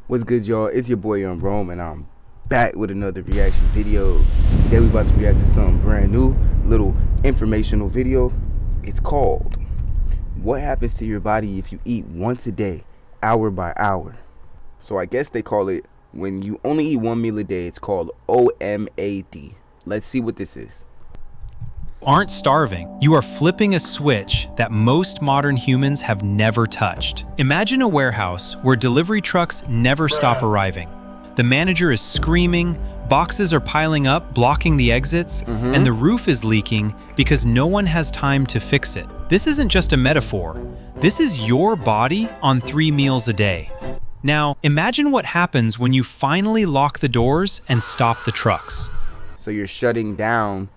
What's good, y'all? It's your boy Rome, and I'm back with another reaction video. Today we about to react to something brand new, little informational video. It's called "What Happens to Your Body If You Eat Once a Day, Hour by Hour." So I guess they call it, when you only eat one meal a day, it's called OMAD. Let's see what this is. Aren't starving. You are flipping a switch that most modern humans have never touched. Imagine a warehouse where delivery trucks never stop arriving. The manager is screaming, boxes are piling up, blocking the exits, and the roof is leaking because no one has time to fix it. This isn't just a metaphor. This is your body on 3 meals a day. Now, imagine what happens when you finally lock the doors and stop the trucks. So you're shutting down.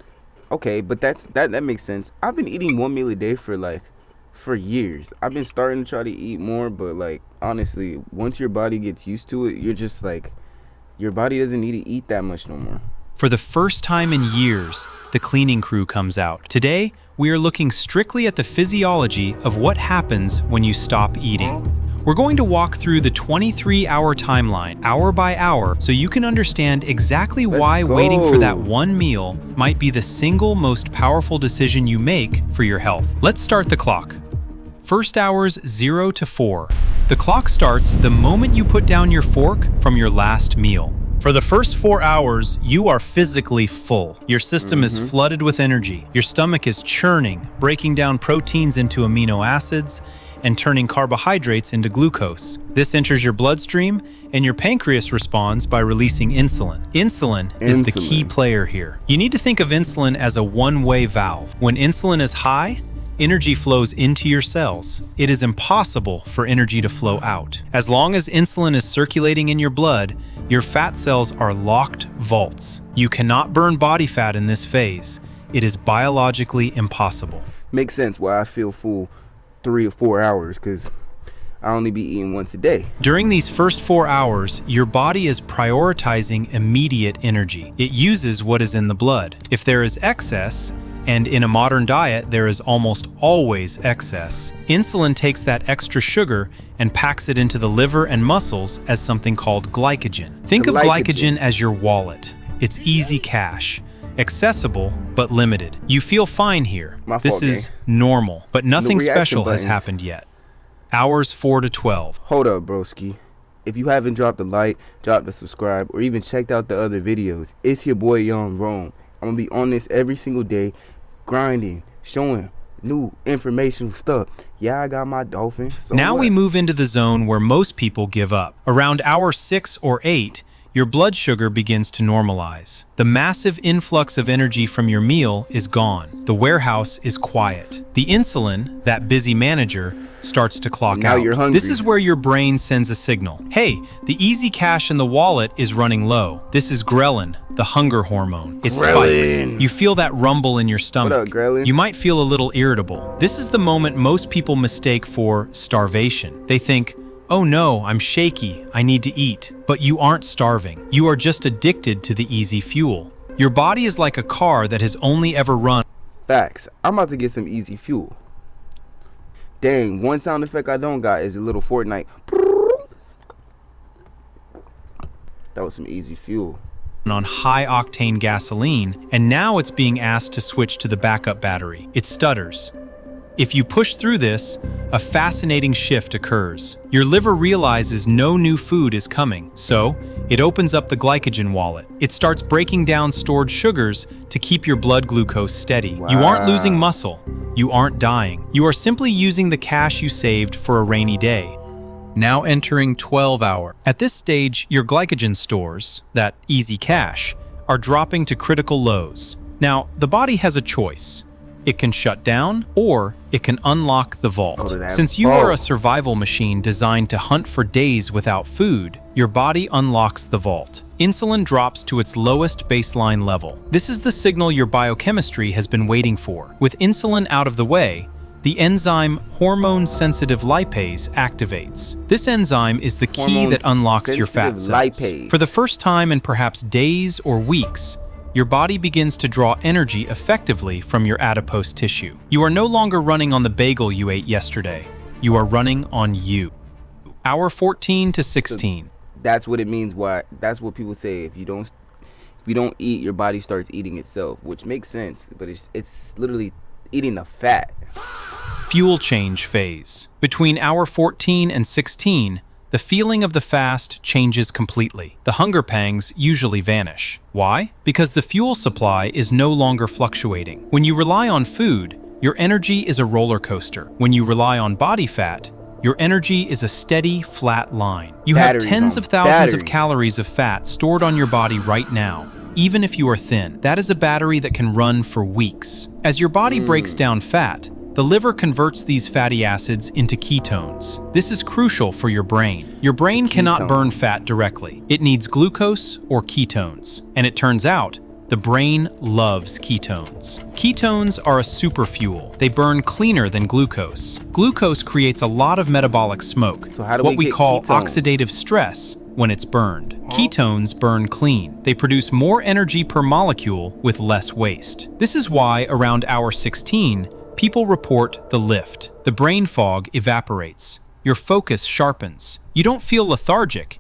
Okay, but that makes sense. I've been eating one meal a day for years. I've been starting to try to eat more, but honestly, once your body gets used to it, you're just your body doesn't need to eat that much no more. For the first time in years, the cleaning crew comes out. Today, we are looking strictly at the physiology of what happens when you stop eating. We're going to walk through the 23-hour timeline, hour by hour, so you can understand exactly why waiting for that one meal might be the single most powerful decision you make for your health. Let's start the clock. First hours 0 to 4. The clock starts the moment you put down your fork from your last meal. For the first 4 hours, you are physically full. Your system is flooded with energy. Your stomach is churning, breaking down proteins into amino acids, and turning carbohydrates into glucose. This enters your bloodstream, and your pancreas responds by releasing insulin. Insulin is the key player here. You need to think of insulin as a one-way valve. When insulin is high, energy flows into your cells. It is impossible for energy to flow out. As long as insulin is circulating in your blood, your fat cells are locked vaults. You cannot burn body fat in this phase. It is biologically impossible. Makes sense why I feel full 3 to 4 hours, because I only be eating once a day. During these first 4 hours, your body is prioritizing immediate energy. It uses what is in the blood. If there is excess, and in a modern diet, there is almost always excess, insulin takes that extra sugar and packs it into the liver and muscles as something called glycogen. Think of glycogen as your wallet. It's easy cash. Accessible, but limited. You feel fine here. This is normal, but nothing special has happened yet. Hours 4 to 12. Hold up, broski. If you haven't dropped a like, dropped a subscribe, or even checked out the other videos, it's your boy Rome. I'm gonna be on this every single day, grinding, showing new informational stuff. Yeah, I got my dolphin. So now we move into the zone where most people give up. Around hour 6 or 8, your blood sugar begins to normalize. The massive influx of energy from your meal is gone. The warehouse is quiet. The insulin, that busy manager, starts to clock out. You're hungry. This is where your brain sends a signal. Hey, the easy cash in the wallet is running low. This is ghrelin, the hunger hormone. It spikes. You feel that rumble in your stomach. What up, ghrelin? You might feel a little irritable. This is the moment most people mistake for starvation. They think, oh no, I'm shaky, I need to eat. But you aren't starving. You are just addicted to the easy fuel. Your body is like a car that has only ever run. Facts. I'm about to get some easy fuel. Dang, one sound effect I don't got is a little Fortnite. That was some easy fuel. On high-octane gasoline, and now it's being asked to switch to the backup battery. It stutters. If you push through this, a fascinating shift occurs. Your liver realizes no new food is coming, so it opens up the glycogen wallet. It starts breaking down stored sugars to keep your blood glucose steady. Wow. You aren't losing muscle. You aren't dying. You are simply using the cash you saved for a rainy day. Now entering 12 hour. At this stage, your glycogen stores, that easy cash, are dropping to critical lows. Now, the body has a choice. It can shut down, or it can unlock the vault. Since you are a survival machine designed to hunt for days without food, your body unlocks the vault. Insulin drops to its lowest baseline level. This is the signal your biochemistry has been waiting for. With insulin out of the way, the enzyme hormone-sensitive lipase activates. This enzyme is the key that unlocks your fat cells. For the first time in perhaps days or weeks, your body begins to draw energy effectively from your adipose tissue. You are no longer running on the bagel you ate yesterday. You are running on you. Hour 14 to 16. That's what it means. Why? That's what people say. If you don't eat, your body starts eating itself, which makes sense. But it's literally eating the fat. Fuel change phase. Between hour 14 and 16, the feeling of the fast changes completely. The hunger pangs usually vanish. Why? Because the fuel supply is no longer fluctuating. When you rely on food, your energy is a roller coaster. When you rely on body fat, your energy is a steady, flat line. You have tens of thousands of calories of fat stored on your body right now, even if you are thin. That is a battery that can run for weeks. As your body breaks down fat, the liver converts these fatty acids into ketones. This is crucial for your brain. Your brain cannot burn fat directly. It needs glucose or ketones. And it turns out, the brain loves ketones. Ketones are a super fuel. They burn cleaner than glucose. Glucose creates a lot of metabolic smoke, So how do what we get call ketones? oxidative stress when it's burned. Ketones burn clean. They produce more energy per molecule with less waste. This is why around hour 16, people report the lift. The brain fog evaporates. Your focus sharpens. You don't feel lethargic.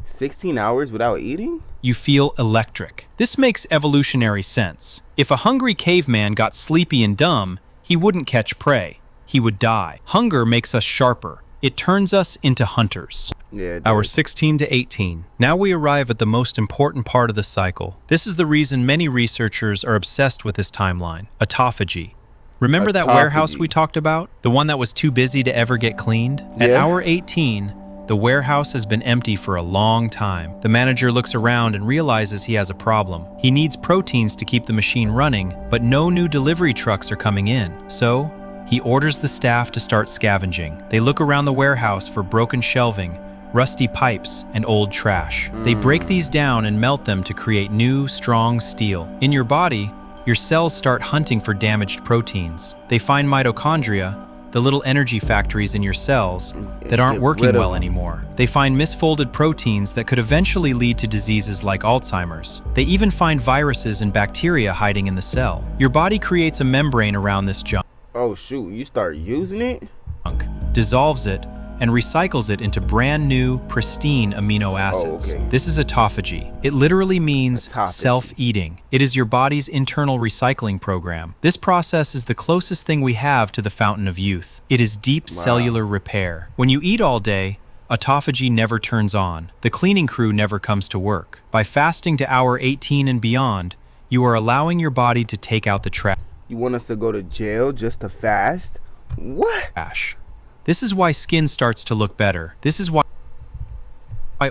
16 hours without eating? You feel electric. This makes evolutionary sense. If a hungry caveman got sleepy and dumb, he wouldn't catch prey. He would die. Hunger makes us sharper. It turns us into hunters. Yeah. Hour 16 to 18. Now we arrive at the most important part of the cycle. This is the reason many researchers are obsessed with this timeline: autophagy. Remember that warehouse we talked about? The one that was too busy to ever get cleaned? At Yeah. hour 18, the warehouse has been empty for a long time. The manager looks around and realizes he has a problem. He needs proteins to keep the machine running, but no new delivery trucks are coming in. So, he orders the staff to start scavenging. They look around the warehouse for broken shelving, rusty pipes, and old trash. They break these down and melt them to create new, strong steel. In your body, your cells start hunting for damaged proteins. They find mitochondria, the little energy factories in your cells that aren't working well anymore. They find misfolded proteins that could eventually lead to diseases like Alzheimer's. They even find viruses and bacteria hiding in the cell. Your body creates a membrane around this junk, Oh shoot, you start using it? dissolves it, and recycles it into brand new, pristine amino acids. okay. This is autophagy. It literally means Autophagy. self-eating. It is your body's internal recycling program. This process is the closest thing we have to the fountain of youth. It is deep cellular repair. When you eat all day, autophagy never turns on. The cleaning crew never comes to work. By fasting to hour 18 and beyond, you are allowing your body to take out the trash. You want us to go to jail just to fast? What? This is why skin starts to look better. This is why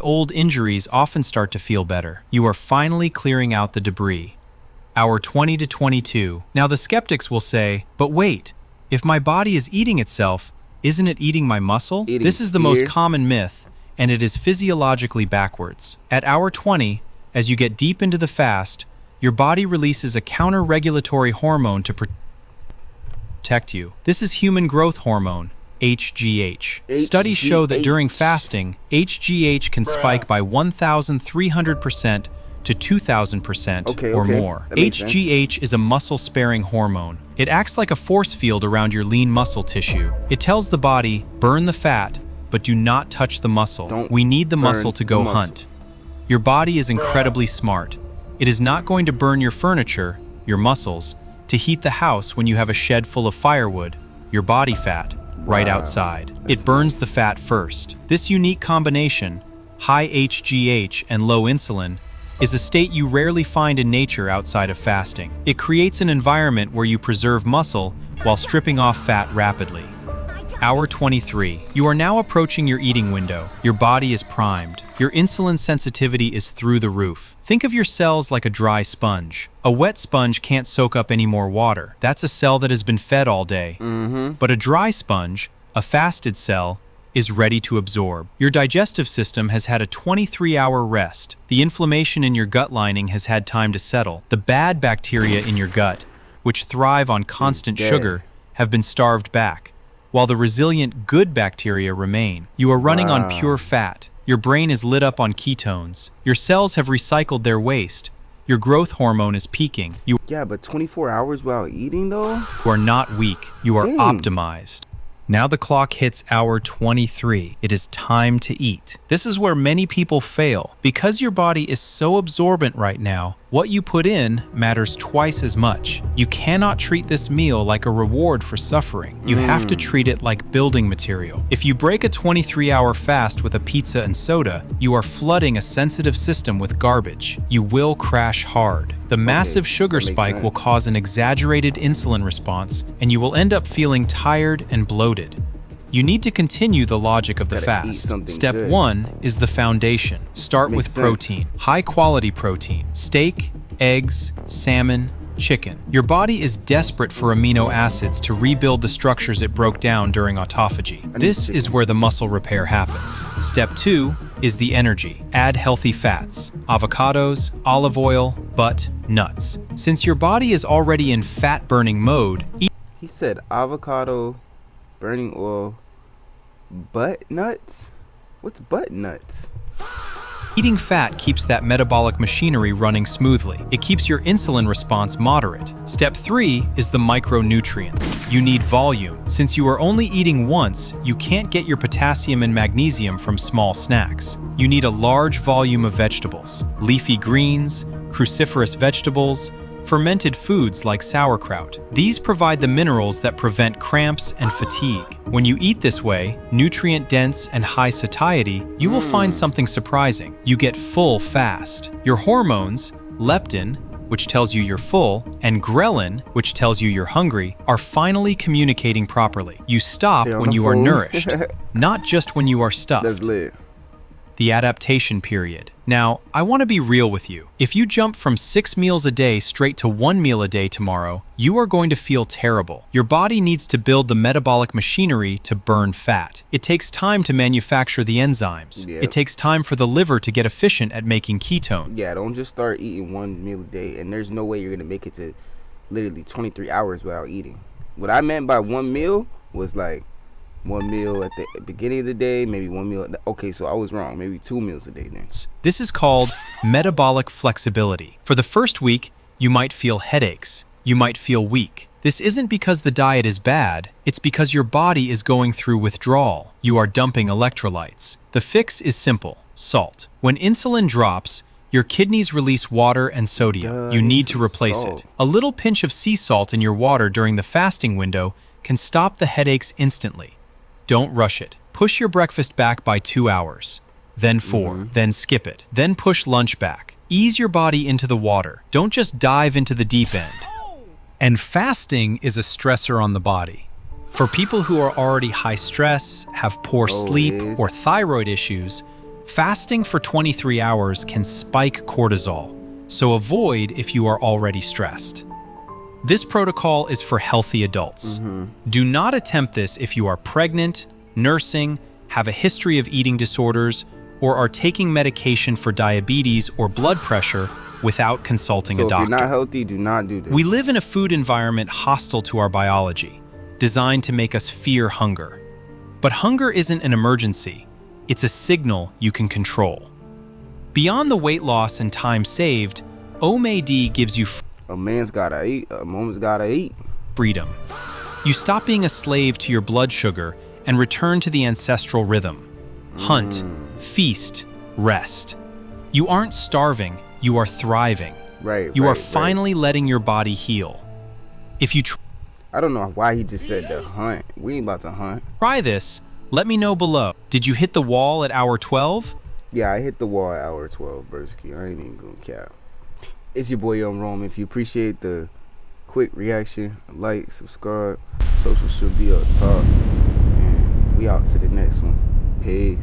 old injuries often start to feel better. You are finally clearing out the debris. Hour 20 to 22. Now the skeptics will say, but wait, if my body is eating itself, isn't it eating my muscle? Eating This is the most fear. common myth, and it is physiologically backwards. At hour 20, as you get deep into the fast, your body releases a counter-regulatory hormone to protect you. This is human growth hormone, HGH. Studies show that during fasting, HGH can spike by 1,300% to 2,000% or more. That makes sense. HGH is a muscle-sparing hormone. It acts like a force field around your lean muscle tissue. It tells the body, burn the fat, but do not touch the muscle. We need the muscle to go hunt. Your body is incredibly smart. It is not going to burn your furniture, your muscles, to heat the house when you have a shed full of firewood, your body fat, right outside. It burns the fat first. This unique combination, high HGH and low insulin, is a state you rarely find in nature outside of fasting. It creates an environment where you preserve muscle while stripping off fat rapidly. Hour 23. You are now approaching your eating window. Your body is primed. Your insulin sensitivity is through the roof. Think of your cells like a dry sponge. A wet sponge can't soak up any more water. That's a cell that has been fed all day. But a dry sponge, a fasted cell, is ready to absorb. Your digestive system has had a 23-hour rest. The inflammation in your gut lining has had time to settle. The bad bacteria in your gut, which thrive on constant sugar, have been starved back, while the resilient good bacteria remain. You are running on pure fat. Your brain is lit up on ketones. Your cells have recycled their waste. Your growth hormone is peaking. You Yeah, but 24 hours without eating though? are not weak. You are optimized. Now the clock hits hour 23. It is time to eat. This is where many people fail. Because your body is so absorbent right now, what you put in matters twice as much. You cannot treat this meal like a reward for suffering. You have to treat it like building material. If you break a 23-hour fast with a pizza and soda, you are flooding a sensitive system with garbage. You will crash hard. The massive sugar spike will cause an exaggerated insulin response, and you will end up feeling tired and bloated. You need to continue the logic of the fast. Step 1 is the foundation. Start with protein, high-quality protein, steak, eggs, salmon, chicken. Your body is desperate for amino acids to rebuild the structures it broke down during autophagy. This is where the muscle repair happens. Step 2 is the energy. Add healthy fats, avocados, olive oil, butt, nuts. Since your body is already in fat-burning mode, He said avocado, burning oil, butt nuts? What's butt nuts? eating fat keeps that metabolic machinery running smoothly. It keeps your insulin response moderate. Step 3 is the micronutrients. You need volume. Since you are only eating once, you can't get your potassium and magnesium from small snacks. You need a large volume of vegetables, leafy greens, cruciferous vegetables, fermented foods like sauerkraut. These provide the minerals that prevent cramps and fatigue. When you eat this way, nutrient-dense and high satiety, you will find something surprising. You get full fast. Your hormones, leptin, which tells you you're full, and ghrelin, which tells you you're hungry, are finally communicating properly. You stop when you are nourished, not just when you are stuffed. That's lit. The adaptation period. Now, I want to be real with you. If you jump from 6 meals a day straight to 1 meal a day tomorrow, you are going to feel terrible. Your body needs to build the metabolic machinery to burn fat. It takes time to manufacture the enzymes. Yep. It takes time for the liver to get efficient at making ketone. Yeah, don't just start eating 1 meal a day, and there's no way you're gonna make it to literally 23 hours without eating. What I meant by 1 meal was like 1 meal at the beginning of the day, maybe 1 meal. Okay, so I was wrong. Maybe 2 meals a day then. This is called metabolic flexibility. For the first week, you might feel headaches. You might feel weak. This isn't because the diet is bad. It's because your body is going through withdrawal. You are dumping electrolytes. The fix is simple: salt. When insulin drops, your kidneys release water and sodium. You need to replace it. A little pinch of sea salt in your water during the fasting window can stop the headaches instantly. Don't rush it. Push your breakfast back by 2 hours, then 4, then skip it, then push lunch back. Ease your body into the water. Don't just dive into the deep end. And fasting is a stressor on the body. For people who are already high stress, have poor sleep, or thyroid issues, fasting for 23 hours can spike cortisol, so avoid if you are already stressed. This protocol is for healthy adults. Do not attempt this if you are pregnant, nursing, have a history of eating disorders, or are taking medication for diabetes or blood pressure without consulting a doctor. If you're not healthy, do not do this. We live in a food environment hostile to our biology, designed to make us fear hunger. But hunger isn't an emergency. It's a signal you can control. Beyond the weight loss and time saved, OneMealADay gives you a man's gotta eat, a woman's gotta eat. Freedom. You stop being a slave to your blood sugar and return to the ancestral rhythm. Hunt, feast, rest. You aren't starving, you are thriving. You are finally letting your body heal. If you I don't know why he just said the hunt. We ain't about to hunt. Try this, let me know below. Did you hit the wall at hour 12? Yeah, I hit the wall at hour 12, Bursky. I ain't even gonna cap. It's your boy Young Rome. If you appreciate the quick reaction, like, subscribe. Social should be up top. And we out to the next one. Peace.